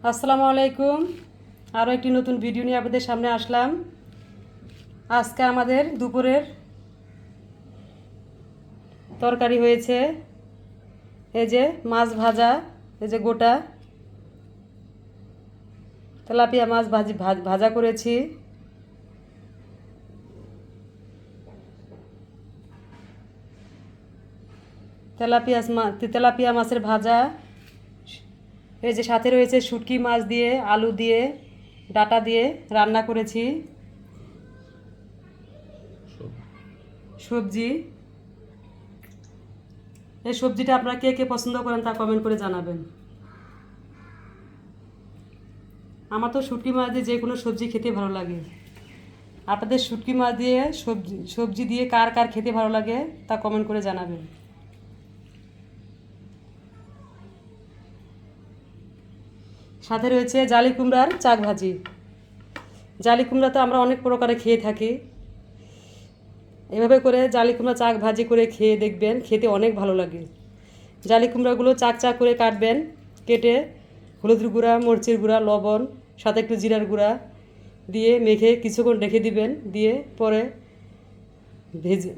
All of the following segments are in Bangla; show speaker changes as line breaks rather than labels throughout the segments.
আসসালামু আলাইকুম। আরও একটি নতুন ভিডিও নিয়ে আপনাদের সামনে আসলাম। আজকে আমাদের দুপুরের তরকারি হয়েছে এই যে মাছ ভাজা, এই যে গোটা তেলাপিয়া মাছ ভাজা করেছি, তেলাপিয়া মাছের ভাজা। এই যে সাথে রয়েছে শুটকি মাছ দিয়ে, আলু দিয়ে, ডাটা দিয়ে রান্না করেছি সবজি। এই সবজিটা আপনারা কে কে পছন্দ করেন তা কমেন্ট করে জানাবেন। আমার তো শুটকি মাছ দিয়ে যে কোনো সবজি খেতে ভালো লাগে। আপনাদের শুটকি মাছ দিয়ে সবজি দিয়ে কার কার খেতে ভালো লাগে তা কমেন্ট করে জানাবেন। সাথে রয়েছে জালি কুমড়ার চাক ভাজি। জালি কুমড়া তো আমরা অনেক প্রকারে খেয়ে থাকি। এভাবে করে জালি কুমড়া চাক ভাজি করে খেয়ে দেখবেন, খেতে অনেক ভালো লাগে। জালি কুমড়াগুলো চাক চাক করে কাটবেন, কেটে হলুদের গুঁড়া, মরিচের গুঁড়া, লবণ, সাথে একটু জিরার গুঁড়া দিয়ে মেখে কিছুক্ষণ রেখে দিবেন, দিয়ে পরে ভেজে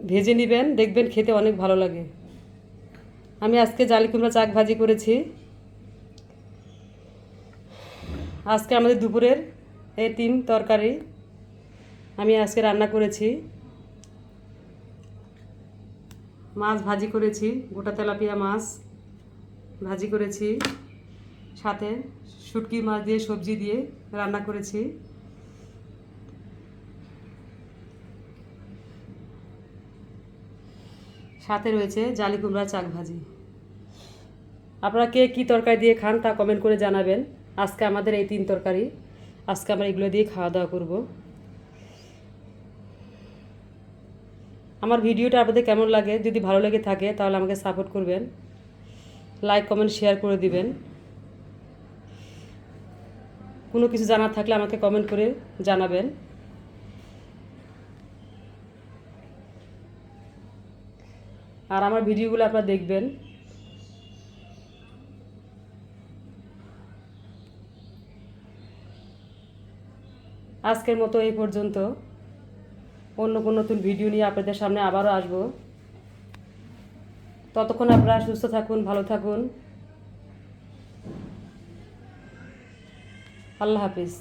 ভেজে নেবেন, দেখবেন খেতে অনেক ভালো লাগে। আমি আজকে জালি কুমড়া চাক ভাজি করেছি। আজকে আমাদের দুপুরের এই 3 তরকারি আমি আজকে রান্না করেছি। মাছ ভাজি করেছি, গোটা তেলাপিয়া মাছ ভাজি করেছি, সাথে শুটকি মাছ দিয়ে সবজি দিয়ে রান্না করেছি। সাথে রয়েছে জালি কুমড়া চাক ভাজি। আপনারা কে কী তরকারি দিয়ে খান তা কমেন্ট করে জানাবেন। আজকে আমাদের এই 3 তরকারি, আজকে আমরা এগুলো দিয়ে খাওয়া দাওয়া করব। আমার ভিডিওটা আপনাদের কেমন লাগে, যদি ভালো লেগে থাকে তাহলে আমাকে সাপোর্ট করবেন, লাইক কমেন্ট শেয়ার করে দিবেন। কোনো কিছু জানার থাকলে আমাকে কমেন্ট করে জানাবেন। আর আমার ভিডিওগুলো আপনারা দেখবেন। আজকের মতো এই পর্যন্ত। অন্য কোনো নতুন ভিডিও নিয়ে আপনাদের সামনে আবারও আসব। ততক্ষণ আপনারা সুস্থ থাকুন, ভালো থাকুন। আল্লাহ হাফিজ।